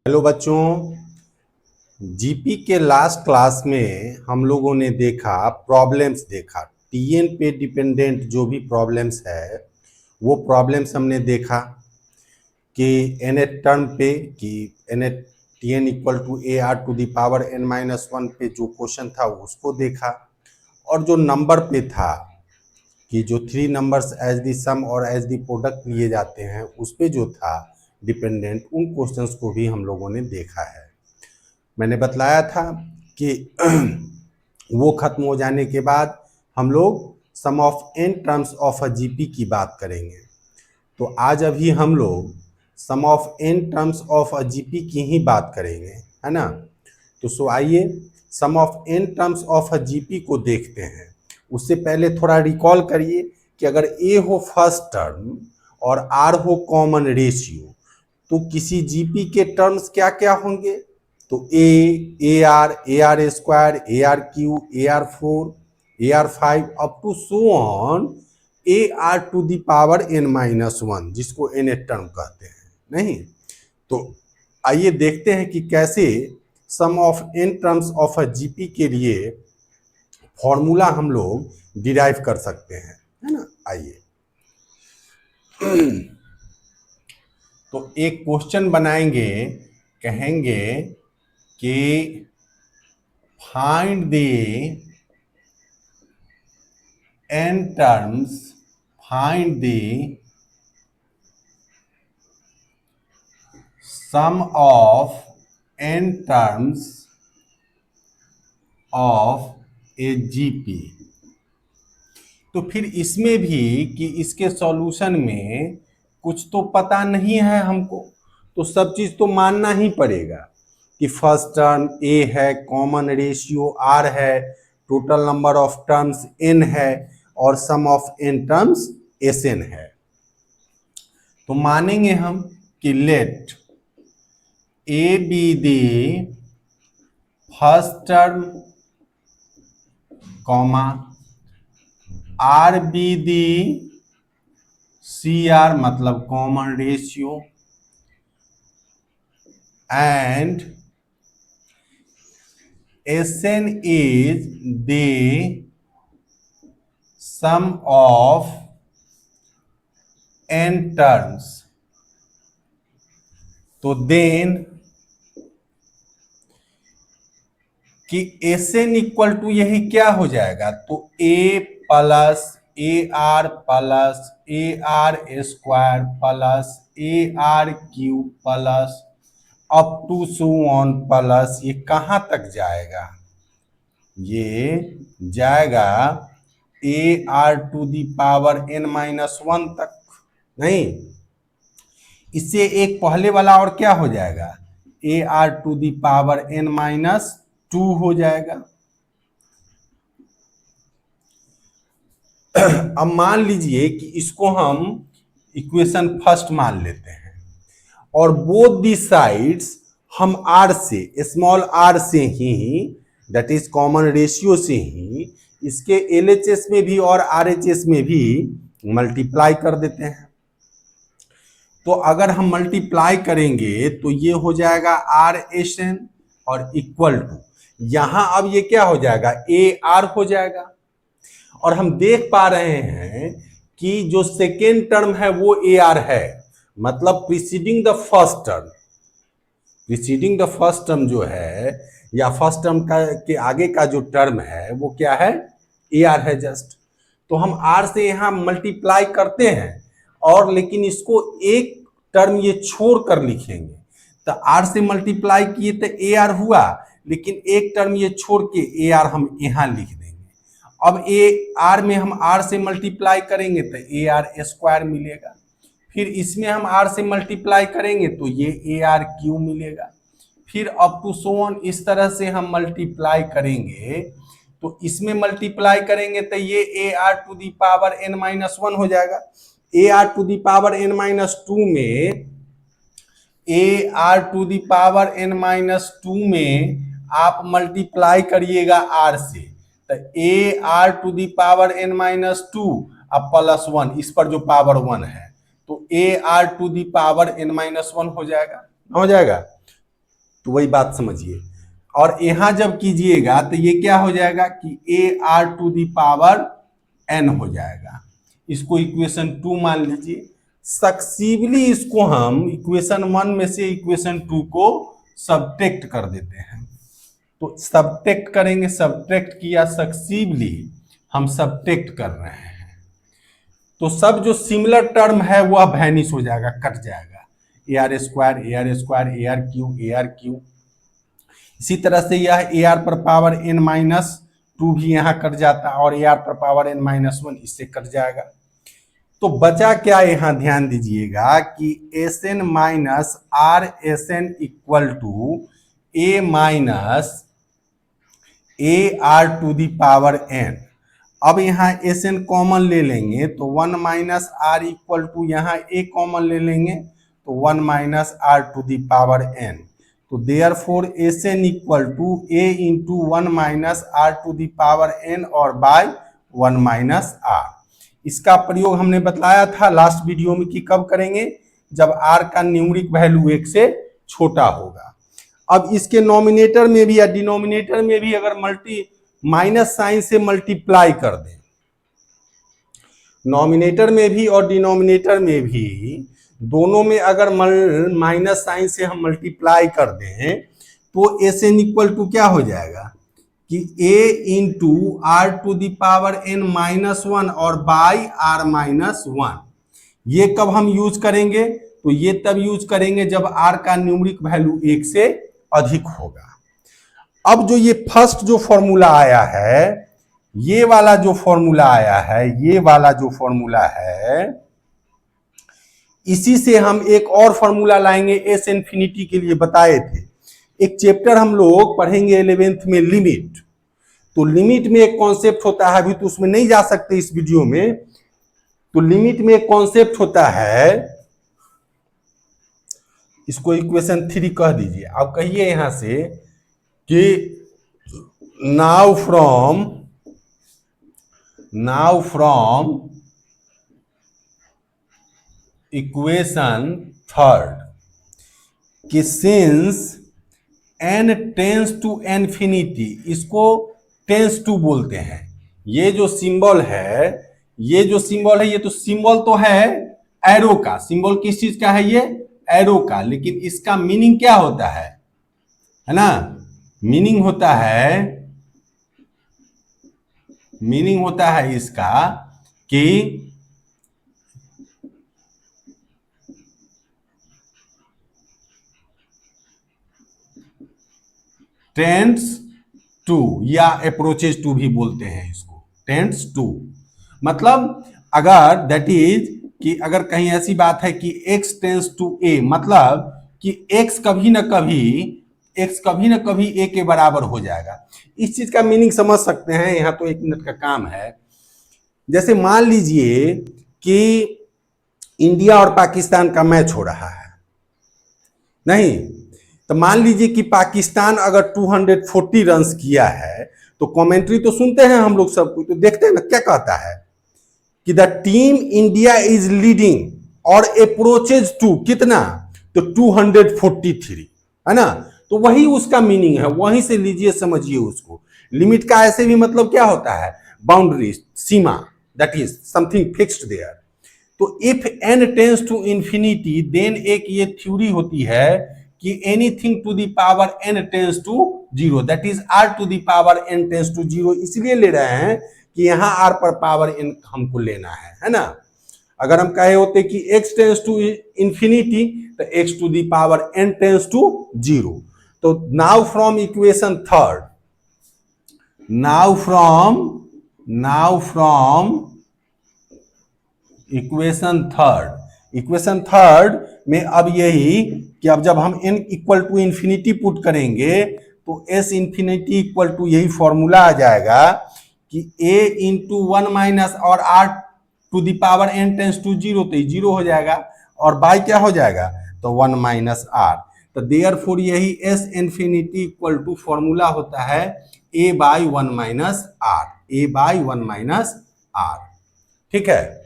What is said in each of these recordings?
Hello बच्चों, GP के last class में हम लोगों ने देखा टीएन पे डिपेंडेंट जो भी प्रॉब्लम्स है वो प्रॉब्लम्स हमने देखा कि एन टर्म पे कि n t n equal to a r to the power n minus one पे जो क्वेश्चन था उसको देखा। और जो नंबर पे था कि जो थ्री नंबर्स एज दी सम और एज दी प्रोडक्ट लिए जाते हैं उस पे जो था डिपेंडेंट, उन क्वेश्चंस को भी हम लोगों ने देखा है। मैंने बतलाया था कि वो खत्म हो जाने के बाद हम लोग sum of n terms of a GP की बात करेंगे। तो आज अभी हम लोग sum of n terms of a GP की ही बात करेंगे, है ना। तो आइए sum of n terms of a GP को देखते हैं। उससे पहले थोड़ा रिकॉल करिए कि अगर ए हो फर्स्ट टर्म और आर हो कॉमन रेशियो तो किसी जीपी के टर्म्स क्या क्या होंगे। तो a r square, a r cube, a r four, a r five up to so on a r to the power n minus one, जिसको एन टर्म कहते हैं। नहीं तो आइए देखते हैं कि कैसे sum of n terms of a GP के लिए फॉर्मूला हम लोग डिराइव कर सकते हैं, है ना। आइए तो एक क्वेश्चन बनाएंगे, कहेंगे कि find the n terms, find the sum of n terms of a GP। तो फिर इसमें भी कि इसके सॉल्यूशन में कुछ तो पता नहीं है हमको, तो सब चीज तो मानना ही पड़ेगा कि फर्स्ट टर्म ए है, कॉमन रेशियो आर है, total number of terms n है और sum of n terms S n है। तो मानेंगे हम कि let a be the first term comma r be the CR आर मतलब common ratio and S n is the sum of n terms. तो देन कि एस एन इक्वल टू यही क्या हो जाएगा, तो a plus a r plus a r square plus a r cube plus up to so on plus ये कहाँ तक जाएगा, ये जाएगा a r to the power n minus one तक। नहीं, इससे एक पहले वाला और क्या हो जाएगा, a r to the power n minus two हो जाएगा। अब मान लीजिए कि इसको हम इक्वेशन फर्स्ट मान लेते हैं और बोथ दी साइड्स हम आर से, स्मॉल आर से ही, दैट इज कॉमन रेशियो से ही इसके एलएचएस में भी और आरएचएस में भी मल्टीप्लाई कर देते हैं। तो अगर हम मल्टीप्लाई करेंगे तो ये हो जाएगा आर एस एन और इक्वल टू, यहां अब ये क्या हो जाएगा, ए आर हो जाएगा। और हम देख पा रहे हैं कि जो सेकेंड टर्म है वो ए आर है, मतलब preceding the first term, preceding the first term जो है या फर्स्ट टर्म का के आगे का जो टर्म है वो क्या है, ए आर है जस्ट। तो हम आर से यहां मल्टीप्लाई करते हैं और लेकिन इसको एक टर्म ये छोड़ कर लिखेंगे। तो आर से मल्टीप्लाई किए तो ए आर हुआ, लेकिन एक टर्म ये छोड़ के ए आर हम यहां लिख देंगे। अब ए आर में हम आर से मल्टीप्लाई करेंगे तो ए आर स्क्वायर मिलेगा, फिर इसमें हम आर से मल्टीप्लाई करेंगे तो ये ए आर क्यू मिलेगा, फिर अप टू सो ऑन इस तरह से हम मल्टीप्लाई करेंगे। तो इसमें मल्टीप्लाई करेंगे तो ये a r to the power n minus one हो जाएगा। A r to the power n minus two में, a r to the power n minus two में आप मल्टीप्लाई करिएगा आर से, तो a r to the power n minus two अब plus one, इस पर जो पावर वन है तो a r to the power n minus one हो जाएगा, हो जाएगा। तो वही बात समझिए। और यहां जब कीजिएगा तो ये क्या हो जाएगा कि a r to the power n हो जाएगा। इसको इक्वेशन 2 मान लीजिए। सक्सीवली इसको हम इक्वेशन 1 में से इक्वेशन 2 को सब्ट्रैक्ट कर देते हैं। तो सब्ट्रैक्ट करेंगे, सब्ट्रैक्ट किया, सक्सीवली हम सब्ट्रैक्ट कर रहे हैं, तो सब जो सिमिलर टर्म है वह वैनिश हो जाएगा, कट जाएगा। A r square, a r square, a r cube, a r Q. इसी तरह से यह ए आर पर पावर एन माइनस 2 भी यहाँ कट जाता है, और ए आर पर पावर एन माइनस 1 इससे कट जाएगा। तो बचा क्या, यहाँ ध्यान दीजिएगा कि S n minus r s n equal to a minus a r to the power n. अब यहाँ एस एन कॉमन ले लेंगे तो 1 माइनस आर इक्वल टू यहाँ ए कॉमन ले लेंगे तो 1 minus r to the power n. तो therefore S n equal to a into 1 minus r to the power n और बाय 1 माइनस आर। इसका प्रयोग हमने बताया था लास्ट वीडियो में कि कब करेंगे, जब आर का न्यूमरिक वैल्यू 1 से छोटा होगा। अब इसके नॉमिनेटर में भी या डिनोमिनेटर में भी अगर माइनस साइन से मल्टीप्लाई कर दें, नॉमिनेटर में भी और डिनोमिनेटर में भी, दोनों में अगर माइनस साइन से हम मल्टीप्लाई कर दें तो एस एन इक्वल टू क्या हो जाएगा कि a into r to the power n minus 1 और बाई आर माइनस 1। ये कब हम यूज करेंगे, तो ये तब यूज करेंगे जब आर का न्यूमरिक वैल्यू 1 से अधिक होगा। अब जो ये फर्स्ट जो फॉर्मूला आया है, ये वाला जो फॉर्मूला आया है, ये वाला जो फॉर्मूला है, इसी से हम एक और फॉर्मूला लाएंगे एस इन्फिनिटी के लिए, बताए थे। एक चैप्टर हम लोग पढ़ेंगे 11th में, लिमिट। तो लिमिट में एक कॉन्सेप्ट होता है, अभी तो उसमें नहीं जा सकते इस वीडियो में। तो लिमिट में एक कॉन्सेप्ट होता है, इसको इक्वेशन 3 कह दीजिए। अब कहिए यहां से कि नाउ फ्रॉम इक्वेशन 3 कि since n tends to infinity, इसको टेंस टू बोलते हैं। ये जो सिंबल है, ये जो सिंबल है, ये तो सिंबल तो है एरो का। सिंबल किस चीज का है, ये एरो का। लेकिन इसका मीनिंग क्या होता है ना, मीनिंग होता है इसका कि टेंड्स टू, या अप्रोचेज टू भी बोलते हैं इसको, टेंड्स टू। मतलब अगर दैट इज कि अगर कहीं ऐसी बात है कि x टेंड्स टू a, मतलब कि x कभी ना कभी a के बराबर हो जाएगा। इस चीज का मीनिंग समझ सकते हैं, यहां तो 1 मिनट का काम है। जैसे मान लीजिए कि इंडिया और पाकिस्तान का मैच हो रहा है, नहीं तो मान लीजिए कि पाकिस्तान अगर 240 रन्स किया है, तो कमेंट्री तो सुनते हैं हम लोग सब कुछ, तो देखते हैं ना क्या कहता है कि the team India is leading और अप्रोचेज टू कितना, तो 243, है ना। तो वही उसका मीनिंग है, वहीं से लीजिए, समझिए उसको। लिमिट का ऐसे भी मतलब क्या होता है, बाउंड्री, सीमा, that is something fixed there. तो if n tends to infinity, then एक ये थ्योरी होती है कि anything to the power n tends to 0, that is r to the power n tends to 0। इसलिए ले रहे हैं कि यहां r पर पावर n हमको लेना है ना। अगर हम कहे होते कि x टेंस टू इंफिनिटी, तो x to the power n tends to 0। तो now from equation 3, now from equation 3 में अब यही कि अब जब हम n equal to infinity put करेंगे तो s इंफिनिटी इक्वल टू यही फॉर्मूला आ जाएगा कि a इंटू 1 माइनस और r to the power n tends to 0, तो 0 हो जाएगा, और बाय क्या हो जाएगा, तो 1 माइनस r। तो देयरफॉर यही s infinity equal to formula होता है a by 1 minus r, a by 1 minus r। ठीक है।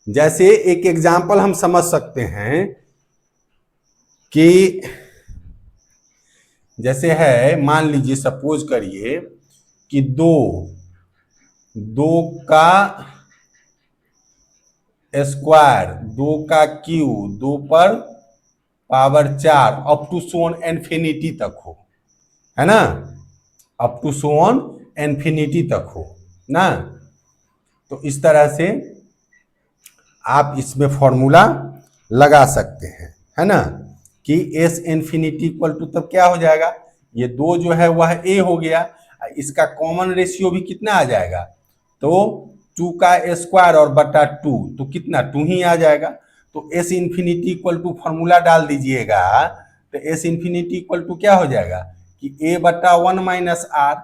जैसे एक एग्जाम्पल हम समझ सकते हैं कि जैसे है, मान लीजिए सपोज करिए कि दो का स्क्वायर, 2 का क्यू, 2 पर power 4 up to so on infinity तक हो, है ना, अप टू सोन इन्फिनिटी तक हो ना। तो इस तरह से आप इसमें फॉर्मूला लगा सकते हैं, है ना, कि एस इन्फिनिटी इक्वल टू, तब क्या हो जाएगा, ये 2 जो है वह ए हो गया, इसका कॉमन रेशियो भी कितना आ जाएगा, तो 2 का स्क्वायर और बटा 2, तो कितना 2 ही आ जाएगा। तो s infinity equal to formula डाल दीजिएगा, तो एस इन्फिनिटी इक्वल टू क्या हो जाएगा कि ए बटा 1 माइनस आर,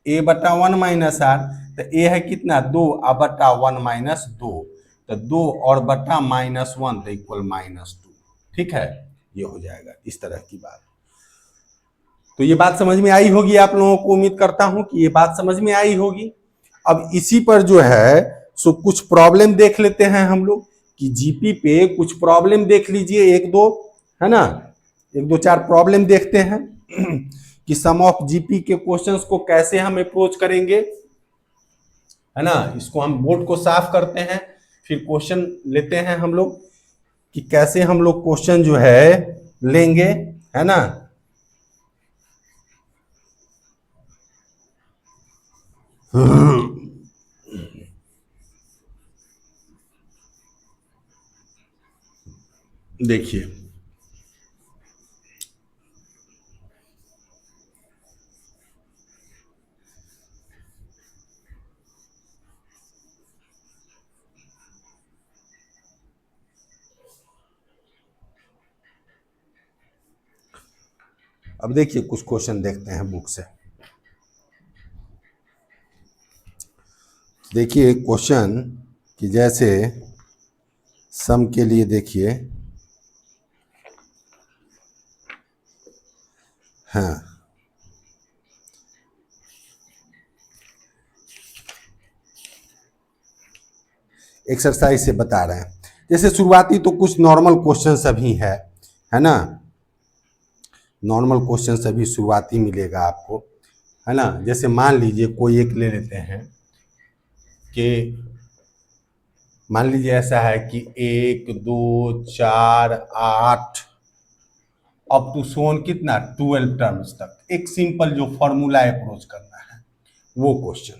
ए बटा 1 माइनस आर, तो ए है कितना 2 आ बटा 1 माइनस 2, तो 2 और बटा -1 तो इक्वल -2, ठीक है, ये हो जाएगा इस तरह की बात। तो ये बात समझ में आई होगी आप लोगों को, उम्मीद करता हूं कि ये बात समझ में आई होगी। अब इसी पर जो है सो कुछ प्रॉब्लम देख लेते हैं हम लोग, कि जीपी पे कुछ प्रॉब्लम देख लीजिए, एक दो, है ना, एक दो चार प्रॉब्लम देखते हैं कि सम ऑफ जीपी के क्वेश्चंस को कैसे हम अप्रोच करेंगे, है ना। इसको हम बोर्ड को साफ करते हैं, फिर क्वेश्चन लेते हैं हम लोग कि कैसे हम लोग क्वेश्चन जो है लेंगे, है ना। देखिए, अब देखिए कुछ क्वेश्चन देखते हैं बुक से। देखिए क्वेश्चन कि जैसे सम के लिए देखिए, हाँ, एक्सरसाइज से बता रहे हैं। जैसे शुरुआती तो कुछ नॉर्मल क्वेश्चन सभी है ना, नॉर्मल क्वेश्चन सभी शुरुआती मिलेगा आपको, है ना। जैसे मान लीजिए कोई एक ले लेते हैं कि मान लीजिए ऐसा है कि 1 2 4 8 अप टू सोन कितना 12 टर्म्स तक, एक सिंपल जो फॉर्मूला अप्रोच करना है वो क्वेश्चन,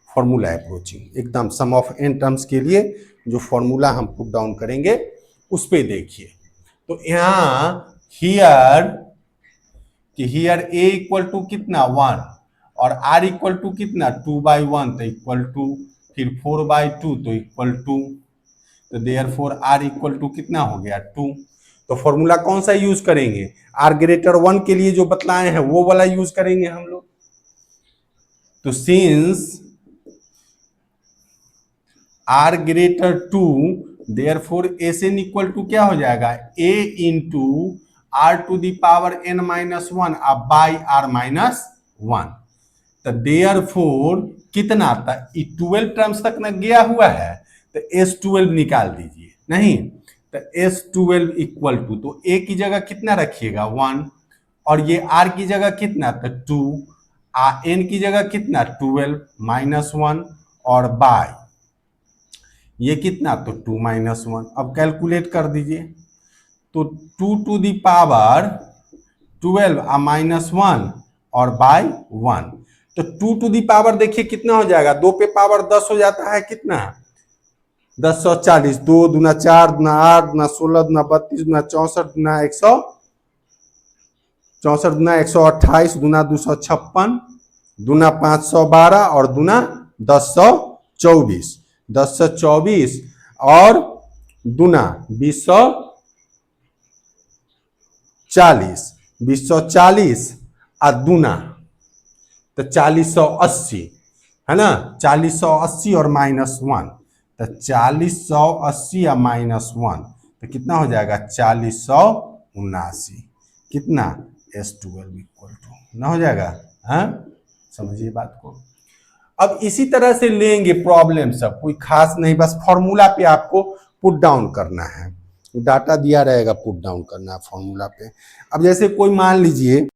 फॉर्मूला अप्रोचिंग, एकदम सम ऑफ एन टर्म्स के लिए जो फॉर्मूला हम पुट डाउन करेंगे उस पे देखिए। तो यहाँ हियर ए इक्वल टू कितना 1 और आर इक्वल टू कितना 2/1, तो इक्वल टू, फिर 4/2 तो इक्वल टू, तो देयरफॉर आर इक्वल टू कितना हो गया 2। तो फॉर्मूला कौन सा यूज करेंगे, आर ग्रेटर 1 के लिए जो बतलाए हैं वो वाला यूज करेंगे हम लोग। तो since r greater 2, therefore S n equal to क्या हो जाएगा a into r to the power n minus 1 अब बाई आर माइनस 1। तो देयरफॉर कितना था, 12 टर्म्स तक ना गया हुआ है, तो S12 निकाल दीजिए, नहीं तो S12 इक्वल टू, तो A की जगह कितना रखिएगा 1, और ये R की जगह कितना तो 2, N की जगह कितना 12 -1 और बाय ये कितना तो 2 -1। अब कैलकुलेट कर दीजिए, तो 2 टू दी पावर 12 -1 और बाय 1, तो 2 टू दी पावर देखिए कितना हो जाएगा, 2 पे पावर 10 हो जाता है, कितना 10 40, 2 दूना 4 दूना 8 दूना 16 दूना 32 दूना 64 दूना 164 दूना 128 दूना 256 दूना 512 और दूना 1024, 1024 और दूना 2040, 2040 और दूना तो 4080, है ना, 4080 और -1, तो 4080 या -1 तो कितना हो जाएगा 4079, कितना S12 इक्वल टू ना हो जाएगा, हाँ समझिए बात को। अब इसी तरह से लेंगे प्रॉब्लम सब, कोई खास नहीं, बस फॉर्मूला पे आपको पुट डाउन करना है, डाटा दिया रहेगा पुट डाउन करना है फॉर्मूला पे। अब जैसे कोई मान लीजिए